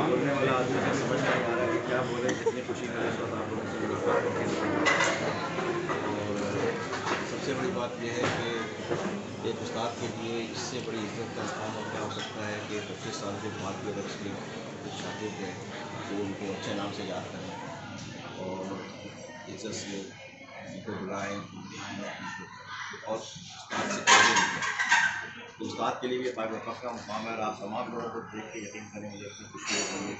بولنے والا آدمی سے سمجھ نہیں آ رہا ہے کہ کیا بولے، جتنی خوشی ملے اس وقت آپ لوگوں سے ملاقات کر کے. اور سب سے بڑی بات یہ ہے کہ ایک استاد کے لیے اس سے بڑی عزت کا مقام اور کیا ہو سکتا ہے کہ 25 سال کے بعد بھی اگر اس کے کچھ شاگرد ہیں تو ان کو اچھے نام سے یاد کریں اور عزت سے ان کو بلائیں اور استاد سے تو استاد کے لیے بھی قابل فخر کا مقام ہے. اور آپ تمام لوگوں کو دیکھ کے یقین کریں مجھے اتنی خوشی ہوتی ہے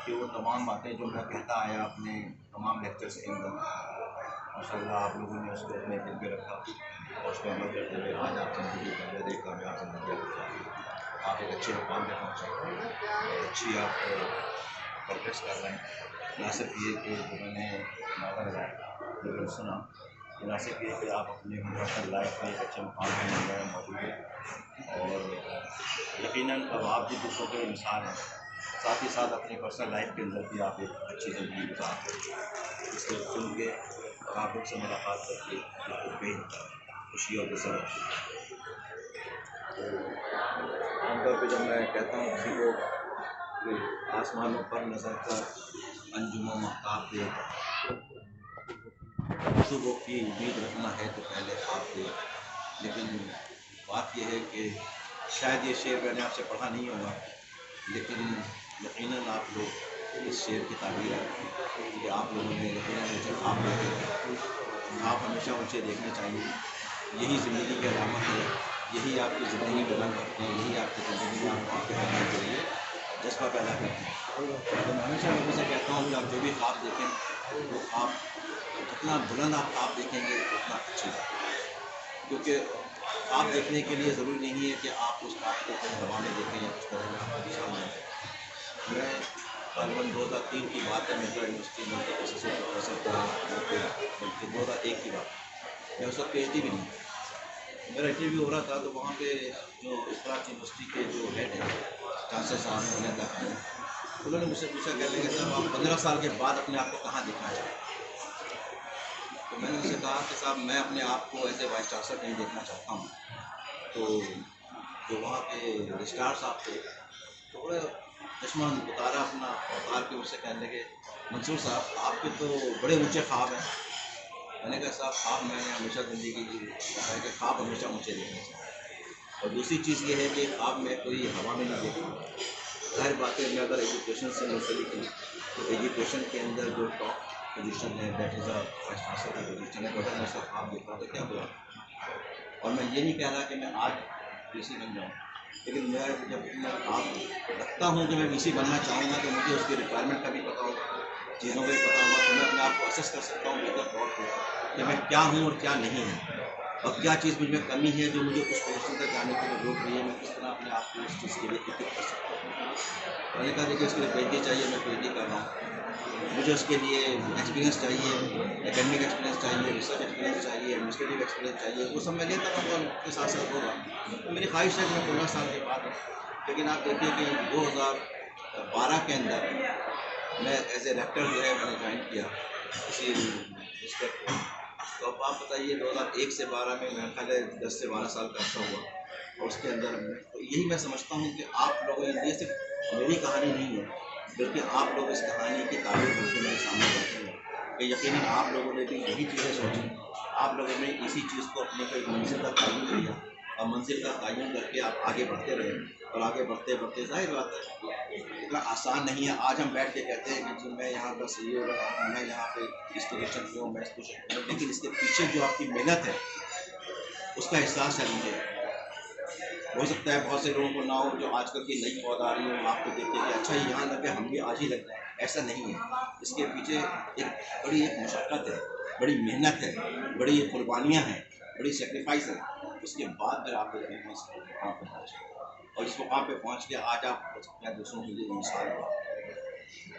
کہ وہ تمام باتیں جو میں کہتا آیا اپنے تمام لیکچرس کے اندر، ماشاء اللہ آپ لوگوں نے اس کو اپنے دل پہ رکھا اور اس پہ عمل کرتے ہوئے آج آپ زندگی کا بہت ایک کامیاب زندگی آپ ایک اچھے مقام پہ پہنچے اور اچھی آپ پروگریس کر رہے ہیں. نہ صرف یہ کہ جو میں نے ناول سنا، نہ صرف یہ کہ آپ اپنے مسلسل لائف میں ایک اچھے مقام پہ مل رہے ہیں موجود ہیں اور یقیناً اب آپ بھی دوسروں کے مثال ہیں، ساتھ ہی ساتھ اپنی پرسنل لائف کے اندر بھی آپ ایک اچھی زندگی گزار رہے ہیں. اس کو سن کے اور آپ لوگ سے ملاقات کر کے بے خوشی اور تسلی. عام طور پہ جب میں کہتا ہوں کسی کو کہ آسمانوں پر نظر کر انجم و مہتاب دیکھ، صبح کی امید رکھنا ہے تو پہلے آپ دے. لیکن بات یہ ہے کہ شاید یہ شعر میں نے آپ سے پڑھا نہیں ہوگا، لیکن یقیناً آپ لوگ اس شعر کی تعبیر ہے کہ آپ لوگوں نے یقیناً اونچے خواب دیکھے. خواب ہمیشہ اونچے دیکھنے چاہیے، یہی زندگی کی علامت ہے، یہی آپ کی زندگی میں رنگ کرتے ہیں، یہی آپ کی زندگی میں آپ کو آگے بڑھنے کے لیے جذبہ پیدا کرتے ہیں. تو میں ہمیشہ لوگوں سے کہتا ہوں کہ آپ جو بھی خواب دیکھیں وہ خواب جتنا بلند آپ خواب دیکھیں گے اتنا اچھی بات ہے. کیونکہ خواب دیکھنے کے لیے ضروری نہیں ہے کہ آپ اس خواب کو کہیں ہوا میں دیکھیں یا اس طرح میں آپ پریشان ہوں. میں غالباً 2003 کی بات ہے، میرا یونیورسٹی میں پروفیسر تھا، بلکہ 2001 کی بات ہے. میں اس وقت پی ایچ ڈی بھی نہیں تھا، میرا انٹرویو ہو رہا تھا. تو وہاں پہ جو اسپراٹ یونیورسٹی کے جو ہیڈ ہیں چانسلر صاحب ہیں انہوں نے مجھ سے پوچھا کہ صاحب آپ 15 سال کے بعد اپنے آپ کو کہاں دیکھنا چاہتے ہیں؟ تو میں نے ان سے کہا کہ صاحب میں اپنے آپ کو ایز اے وائس چانسلر نہیں دیکھنا چاہتا ہوں. تو جو وہاں کے رجسٹرار صاحب تھے تھوڑے چشمہ اتارا اپنا اتار کے مجھ سے کہنے لگے منصور صاحب آپ کے تو بڑے اونچے خواب ہیں. میں نے کہا صاحب خواب میں نے ہمیشہ زندگی کی کہا ہے کہ خواب ہمیشہ اونچے دیکھنے چاہیے. اور دوسری چیز یہ ہے کہ خواب میں کوئی ہوا میں نہیں دیکھنا. ظاہر بات ہے میں اگر ایجوکیشن سے منسلک ہوں تو ایجوکیشن کے اندر جو ٹاپ پوزیشن ہے that is a vice chancellor کی پوزیشن ہے. اگر میں اس کا خواب دیکھ رہا ہوں تو کیا ہوا. اور میں یہ نہیں کہہ رہا کہ میں آج وی سی بن جاؤں، لیکن میں جب میں خواب رکھتا ہوں کہ میں وی سی بننا چاہوں گا تو مجھے اس کی ریکوائرمنٹ کا بھی پتہ ہوگا، چیزوں کا بھی پتہ ہوگا. تو میں اپنے آپ کو اسیس کر سکتا ہوں بہتر طور پہ کہ میں کیا ہوں اور کیا نہیں ہوں، اور کیا چیز مجھ میں کمی ہے جو مجھے اس پوزیشن تک جانے کے لیے روک رہی ہے. میں کس طرح اپنے آپ کو اس چیز کے لیے اکوپ کر سکتا ہوں. میں نے کہا دیکھیے اس کے لیے پی ایچ ڈی چاہیے، میں پی ایچ ڈی کر رہا ہوں. مجھے اس کے لیے ایکسپیرینس چاہیے، اکیڈمک ایکسپیرینس چاہیے، ریسرچ ایکسپیرینس چاہیے، ایڈمنسٹریٹو ایکسپیرینس چاہیے. وہ سب میں لیتا رہوں گا، اس کے ساتھ ساتھ ہوگا. تو میری خواہش ہے کہ میں 15 سال کے بعد ہوں. لیکن آپ دیکھیے کہ 2012 کے اندر میں ایز اے ریکٹر جو ہے میں نے جوائن کیا کسی ڈسٹرکٹ کو. تو اب آپ بتائیے 2001 سے 12 میں میرا خیال ہے 10 سے 12 سال کا عرصہ ہوا. اور اس کے اندر تو یہی میں سمجھتا ہوں کہ آپ لوگوں یہ صرف میری کہانی نہیں ہے بلکہ آپ لوگ اس کہانی کی تعبیر کر کے میرے سامنے بیٹھے ہیں کہ یقیناً آپ لوگوں نے بھی یہی چیزیں سوچی، آپ لوگوں نے اسی چیز کو اپنے کو ایک منزل کا تعین کیا اور منزل کا تعین کر کے آپ آگے بڑھتے رہے. اور آگے بڑھتے بڑھتے ظاہر بات ہے اتنا آسان نہیں ہے. آج ہم بیٹھ کے کہتے ہیں کہ جی میں یہاں کا سی ای او رہا ہوں، میں یہاں پہ اس پوزیشن پہ ہوں، میں اس پوزیشن پہ ہوں، لیکن اس کے پیچھے جو آپ کی محنت ہے اس کا احساس ہے. مجھے ہو سکتا ہے بہت سے لوگوں کو نہ ہو جو آج کل کی نئی پود آ رہی ہے آپ کو دیکھتے کہ اچھا یہاں لگے ہم بھی آج ہی لگ جائیں. ایسا نہیں ہے. اس کے پیچھے ایک مشقت ہے، بڑی محنت ہے، بڑی قربانیاں ہیں، بڑی سیکریفائس ہے. اس کے بعد پھر آپ اس مقام پہ پہنچے اور اس مقام پہ پہنچ کے آج آپ دوسروں کے لیے مثال ہوا.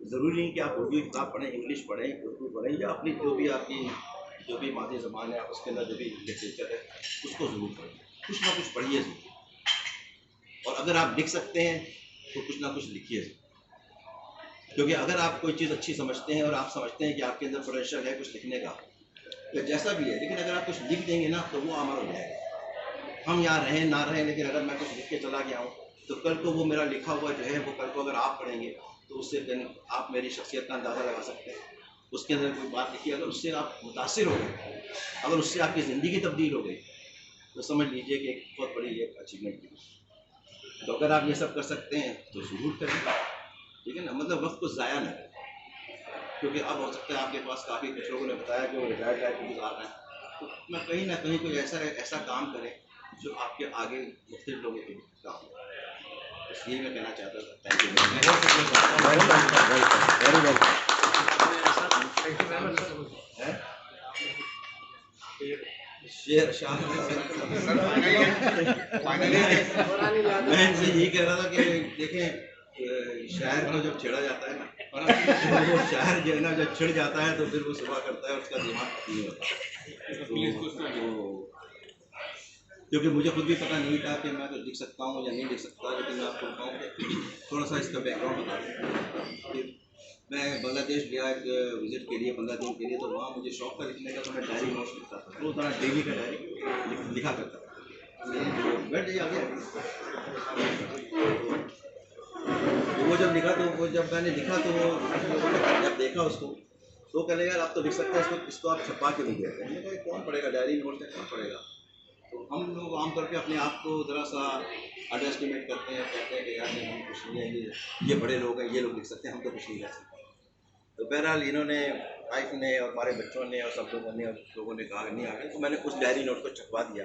ضروری نہیں کہ آپ اردو کتاب پڑھیں، انگلش پڑھیں، اردو پڑھیں، یا اپنی جو بھی مادری زبان ہے اس کے اندر جو بھی لٹریچر ہے اس کو ضرور پڑھیں، کچھ نہ کچھ پڑھیے ضرور، اور اگر آپ لکھ سکتے ہیں تو کچھ نہ کچھ لکھیے ضرور، کیونکہ اگر آپ کوئی چیز اچھی سمجھتے ہیں اور آپ سمجھتے ہیں کہ آپ کے اندر پوٹینشیل ہے کچھ لکھنے کا یا جیسا بھی ہے، لیکن اگر آپ کچھ لکھ دیں گے نا تو وہ عمل ہو جائے گا، ہم یہاں رہیں نہ رہیں، لیکن اگر میں کچھ لکھ کے چلا گیا ہوں تو کل کو وہ میرا لکھا ہوا جو ہے وہ کل کو اگر آپ پڑھیں گے تو اس سے آپ میری شخصیت کا اندازہ لگا سکتے ہیں، اس کے اندر کوئی بات لکھی اگر اس سے آپ متاثر ہو گئے، اگر اس سے آپ کی زندگی تبدیل ہو گئی تو سمجھ لیجئے کہ ایک بہت بڑی ایک اچیومنٹ کی، تو اگر آپ یہ سب کر سکتے ہیں تو ضرور کریں، ٹھیک ہے نا، مطلب وقت کو ضائع نہ کریں، کیونکہ اب ہو سکتا ہے آپ کے پاس کافی کچھ لوگوں نے بتایا کہ وہ ریٹائرڈ لائف گزار رہے ہیں، تو میں کہیں نہ کہیں کوئی ایسا کام کریں جو آپ کے آگے مختلف لوگوں کے کام ہو، اس لیے میں کہنا چاہتا تھا تھینک یو شیر شاہ میں ان سے یہی کہہ رہا تھا کہ دیکھیں شاعر کو جب چھیڑا جاتا ہے نا وہ شاعر جو ہے نا جب چھڑ جاتا ہے تو پھر وہ صبح کرتا ہے اس کا دماغ نہیں ہوتا، کیونکہ مجھے خود بھی پتہ نہیں تھا کہ میں تو لکھ سکتا ہوں یا نہیں لکھ سکتا، لیکن میں آپ کو بتاؤں کہ تھوڑا سا اس کا بیک گراؤنڈ بتا دوں کہ میں بنگلہ دیش گیا ایک وزٹ کے لیے 15 دن کے لیے، تو وہاں مجھے شوق تھا لکھنے کا، تو میں ڈائری نوٹس لکھتا تھا، روزانہ ڈیلی کا ڈائری لکھا کرتا تھا، بیٹھ جائیے آگے، وہ جب لکھا تو وہ جب میں نے لکھا تو وہ لوگوں نے جب دیکھا اس کو تو کہنے یار آپ تو لکھ سکتے ہیں، اس کو آپ چھپا کے نہیں دیتے ہیں، میں نے کہا کون پڑھے گا ڈائری نوٹ سے، کون پڑھے گا؟ تو ہم لوگ عام طور پہ اپنے آپ کو ذرا سا انڈر اسٹیمیٹ کرتے ہیں، کہتے ہیں کہ یار نہیں ہم کچھ نہیں ہے، یہ بڑے لوگ ہیں، یہ لوگ لکھ سکتے ہیں، ہم تو کچھ نہیں کر سکتے، تو بہرحال انہوں نے وائف نے اور ہمارے بچوں نے اور سب لوگوں نے کہا نہیں آگے، تو میں نے اس ڈائری نوٹ کو چھپوا دیا،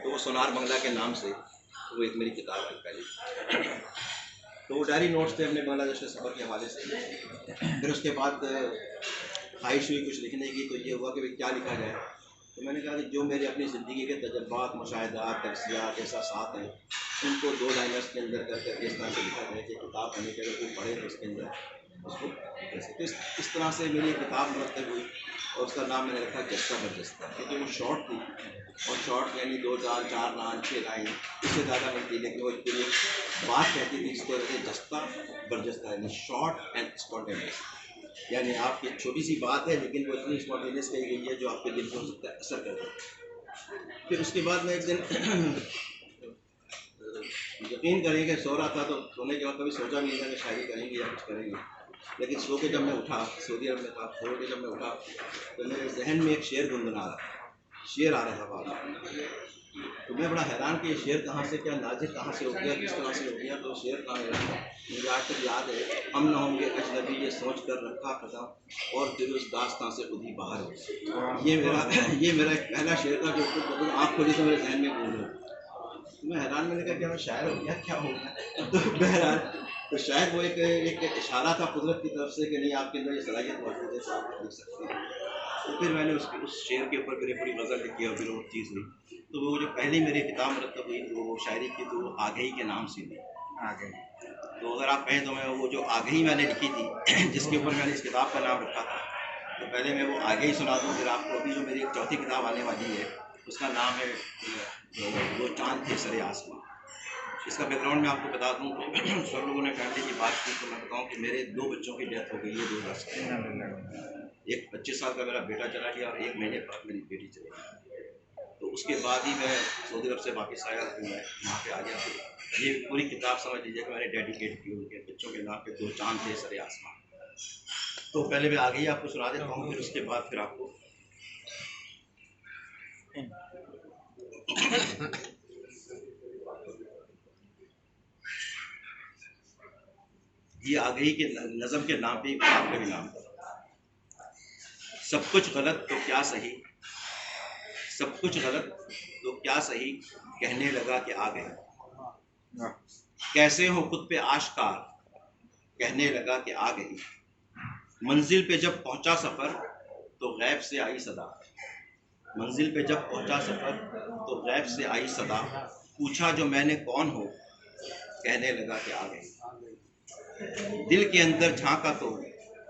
تو وہ سونار بنگلہ کے نام سے وہ ایک میری کتاب ہے پہلی، تو وہ ڈائری نوٹس تھے اپنے بنگلہ دیش کے سفر کے حوالے سے، پھر اس کے بعد خواہش ہوئی کچھ لکھنے کی، تو یہ ہوا کہ کیا لکھا جائے، تو میں نے کہا کہ جو میرے اپنی زندگی کے تجربات، مشاہدات، تجزیات، احساسات ہیں ان کو 2 لائنرس کے اندر کر کے اس طرح سے لکھا جائے کہ کتاب پڑھنے کے اگر کوئی پڑھے تو اس کے اندر اس کو تو اس طرح سے میری کتاب مرتب ہوئی، اور اس کا نام میں نے رکھا جستہ برجستہ، کیونکہ وہ شارٹ تھی، اور شارٹ یعنی 2 لائن 4 لائن 6 لائن اس سے زیادہ نہیں تھی، لیکن وہ ایک پوری بات کہتی تھی، اس کو کہتے ہیں جستہ برجستہ، یعنی شارٹ اینڈ اسپونٹینیس، یعنی آپ کی چھوٹی سی بات ہے لیکن وہ اتنی اسپونٹینیس کہی گئی ہے جو آپ کے دل کو اثر کر دے۔ پھر اس کے بعد میں ایک دن یقین کریں کہ سو رہا تھا، تو سونے کے بعد کبھی سوچا نہیں تھا کہ شاعری کریں گے یا کچھ کریں گے، لیکن سو کے جب میں اٹھا، سعودی عرب میں تھا، سو کے جب میں اٹھا تو میرے ذہن میں ایک شعر گنگنا رہا تھا، شعر آ رہا تھا بار، تو میں بڑا حیران کہ یہ شعر کہاں سے، کیا نازل کہاں سے ہو گیا، کس طرح سے ہو گیا، تو شعر کہاں ہے، مجھے آج تک یاد ہے، ہم نہ ہوں گے اجنبی یہ سوچ کر رکھا قدم، اور پھر اس داستان سے خود ہی باہر ہو، یہ میرا ایک پہلا شعر تھا جو آنکھ کھولی تو میرے ذہن میں گونج رہا، میں حیران، میں نے کہا کہ میں شاعر ہو گیا، کیا ہو گیا، تو بہرحال تو شاید وہ ایک اشارہ تھا قدرت کی طرف سے کہ نہیں آپ کے اندر یہ صلاحیت موجود ہے تو آپ لکھ سکتے ہیں، تو پھر میں نے اس شعر کے اوپر پوری غزل لکھی اور پھر وہ چیز ہوئی، تو وہ جو پہلی میری کتاب مرتب ہوئی تو وہ شاعری کی، تو وہ آگہی کے نام سے تھی، تو اگر آپ کہیں تو میں وہ جو آگہی میں نے لکھی تھی جس کے اوپر میں نے اس کتاب کا نام رکھا تھا، تو پہلے میں وہ آگے ہی سنا دوں، پھر آپ کو ابھی جو میری ایک چوتھی کتاب آنے والی ہے اس کا نام ہے وہ چاند تھے سرے آسمان، اس کا بیک گراؤنڈ میں آپ کو بتا دوں تو سب لوگوں نے فیملی کی بات کی، تو میں بتاؤں کہ میرے 2 بچوں کی ڈیتھ ہو گئی ہے 2017 میں، ایک 25 سال کا میرا بیٹا چلا گیا اور 1 مہینے بعد میری بیٹی چلی گئی، تو اس کے بعد ہی میں سعودی عرب سے واپس آیا ہوں، میں یہاں پہ آ گیا، تو یہ پوری کتاب سمجھ لیجیے کہ میں نے ڈیڈیکیٹ کی ان کے بچوں کے نام پہ، 2 چاند تھے سرے آسمان، تو پہلے میں آگے ہی آپ کو سنا دیتا ہوں، پھر اس کے بعد پھر آپ کو یہ آگہی کے نظم کے نام پہ کتاب کا بھی نام تھا، سب کچھ غلط تو کیا صحیح، سب کچھ غلط تو کیا صحیح، کہنے لگا کہ آ گئے، کیسے ہو خود پہ آشکار، کہنے لگا کہ آ گئی، منزل پہ جب پہنچا سفر تو غیب سے آئی صدا، منزل پہ جب پہنچا سفر تو غیب سے آئی صدا، پوچھا جو میں نے کون ہو، کہنے لگا کہ آ گئی، دل کے اندر جھانکا تو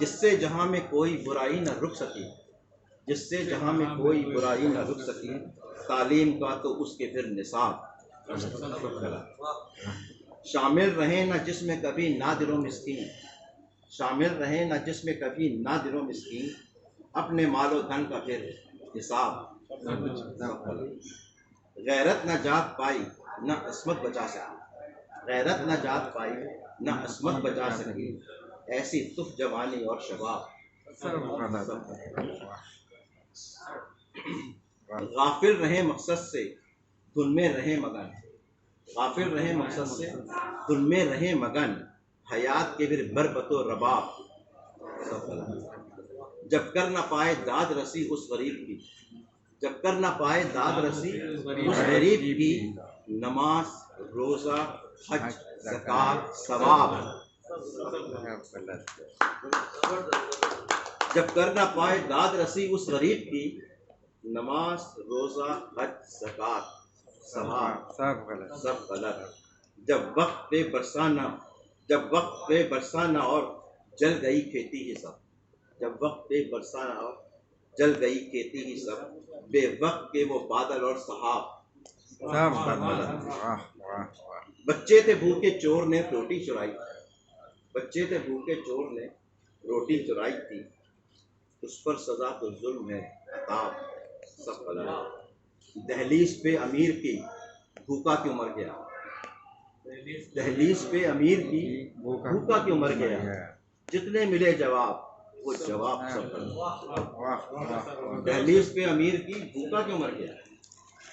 جس سے جہاں میں کوئی برائی نہ رک سکی، جس سے جہاں میں کوئی برائی نہ رک سکی، تعلیم کا تو اس کے پھر نصاب شامل رہیں نہ جس میں کبھی نادر و مسکین، شامل رہیں نہ جس میں کبھی نادر و مسکین، اپنے مال و دھن کا پھر حساب غیرت نہ جات پائی نہ عصمت بچا سکی، غیرت نہ جات پائی نہ عصمت بچا سکی، ایسی تف جوانی اور شباب غافل رہیں مقصد سے دھن میں رہیں مگن، غافل رہیں مقصد سے دھن میں رہیں مگن، حیات کے پھر بربت و رباب جب کر نہ پائے داد رسی اس غریب کی، جب کر نہ پائے داد رسی اس غریب کی، نماز روزہ حج زکوٰۃ ثواب جب کر نہ پائے داد رسی اس غریب کی، نماز روزہ حج زکوٰۃ ثواب سب غلط، جب وقت پہ برسانا، جب وقت پہ برسانا اور جل گئی کھیتی ہی سب، جب وقت پہ برسانا اور جل گئی کھیتی ہی سب، بے وقت کے وہ بادل اور سحاب بچے تھے بھوکے چور نے روٹی چرائی، بچے تھے بھوکے چور نے روٹی چرائی تھی، اس پر سزا تو ظلم ہے عطاب سب غلط، دہلیز پہ امیر کی بھوکا کیوں مر گیا، دہلیز پہ امیر کی بھوکا کیوں مر گیا، جتنے ملے جواب وہ جواب سب غلط، دہلیز پہ امیر کی بھوکا کیوں مر گیا،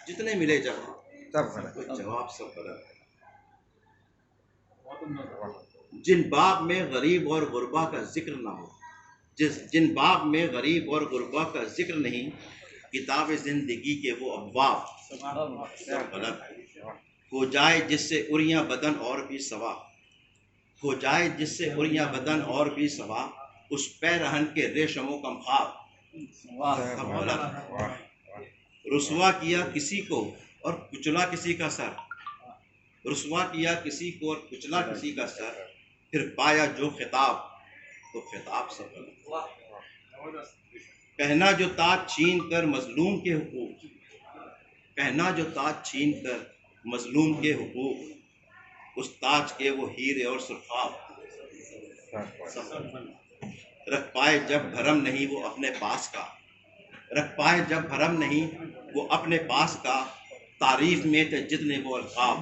جتنے ملے جواب وہ جواب سب غلط، جن باب میں غریب اور غربا کا ذکر نہ ہو، جن باب میں غریب اور غربا کا ذکر نہیں، کتاب زندگی کے وہ ابواب سب غلط، ہو جائے جس سے اریاں بدن اور بھی سوا، ہو جائے جس سے اریاں بدن اور بھی سوا، اس پیرہن کے ریشم و کمخاب سب غلط، رسوا کیا کسی کو اور کچلا کسی کا سر، رسوا کیا کسی کو اور کچلا کسی کا سر، پھر پایا جو خطاب تو خطاب سب غلط، پہنا جو تاج چھین کر مظلوم کے حقوق، پہنا جو تاج چھین کر مظلوم کے حقوق، اس تاج کے وہ ہیرے اور سرخاب رکھ پائے جب بھرم نہیں وہ اپنے پاس کا، رکھ پائے جب بھرم نہیں وہ اپنے پاس کا، تعریف میں تھے جتنے وہ القاب،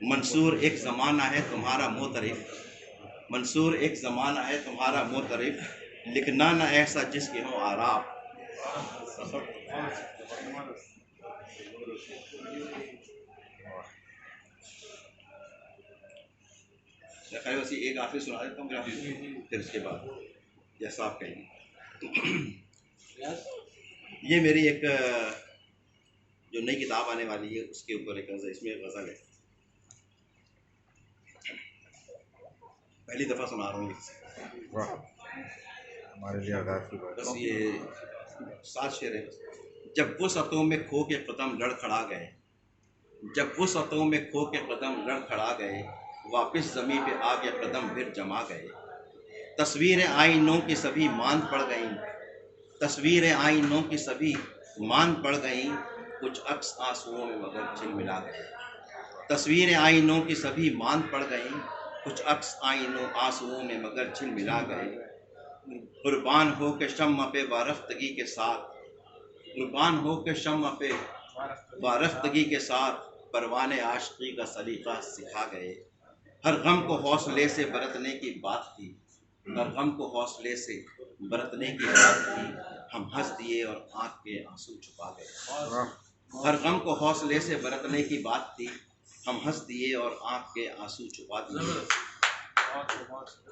منصور ایک زمانہ ہے تمہارا معترف، منصور ایک زمانہ ہے تمہارا معترف، لکھنا نہ ایسا جس کے ہوں آراب، ویسے ایک آخری سنا دیتا ہوں پھر اس کے بعد جیسا آپ کہیں گے۔ یہ میری ایک جو نئی کتاب آنے والی ہے اس کے اوپر ایک غزل، اس میں ایک غزل ہے، پہلی دفعہ سنا رہا ہوں یہ، ہمارے لیے آزاد کی بات، بس یہ 7 شعر ہے۔ جب وہ سطحوں میں کھو کے قدم لڑ کھڑا گئے، جب وہ سطحوں میں کھو کے قدم لڑ کھڑا گئے، واپس زمیں پہ آ کے قدم پھر جما گئے، تصویریں آئینوں کی سبھی ماند پڑ گئیں، تصویریں آئینوں کی سبھی ماند پڑ گئیں، کچھ عکس آنسوؤں میں مگر جھل ملا گئے، تصویریں آئینوں کی سبھی ماند پڑ گئیں، کچھ عکس آنسوؤں میں مگر جھل ملا گئے، قربان ہو کے شمع پہ وارفتگی کے ساتھ، قربان ہو کے شمع پہ وارفتگی کے ساتھ، پروانے عاشقی کا سلیقہ سکھا گئے، ہر غم کو حوصلے سے برتنے کی بات تھی، ہر غم کو حوصلے سے برتنے کی بات تھی، ہم ہنس دیے اور آنکھ کے آنسو چھپا گئے، ہر غم کو حوصلے سے برتنے کی بات تھی، ہم ہنس دیے اور آنکھ کے آنسو چھپا دیے،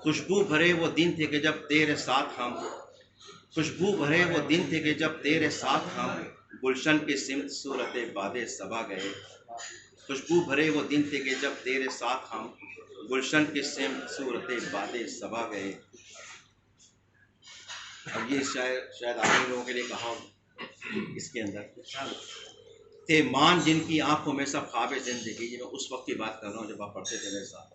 خوشبو بھرے وہ دن تھے کہ جب تیرے ساتھ ہم، خوشبو بھرے وہ دن تھے کہ جب تیرے ساتھ ہم، گلشن کی سمت صورت باد صبا گئے، خوشبو بھرے وہ دن تھے کہ جب تیرے ساتھ ہم، گلشن کی سمت صورت باد صبا گئے۔ اب یہ شاید آپ لوگوں کے لیے کہا اس کے اندر تھے مان جن کی آنکھوں میں سب خواب زندگی، یہ میں اس وقت کی بات کر رہا ہوں جب آپ پڑھتے تھے میرے ساتھ،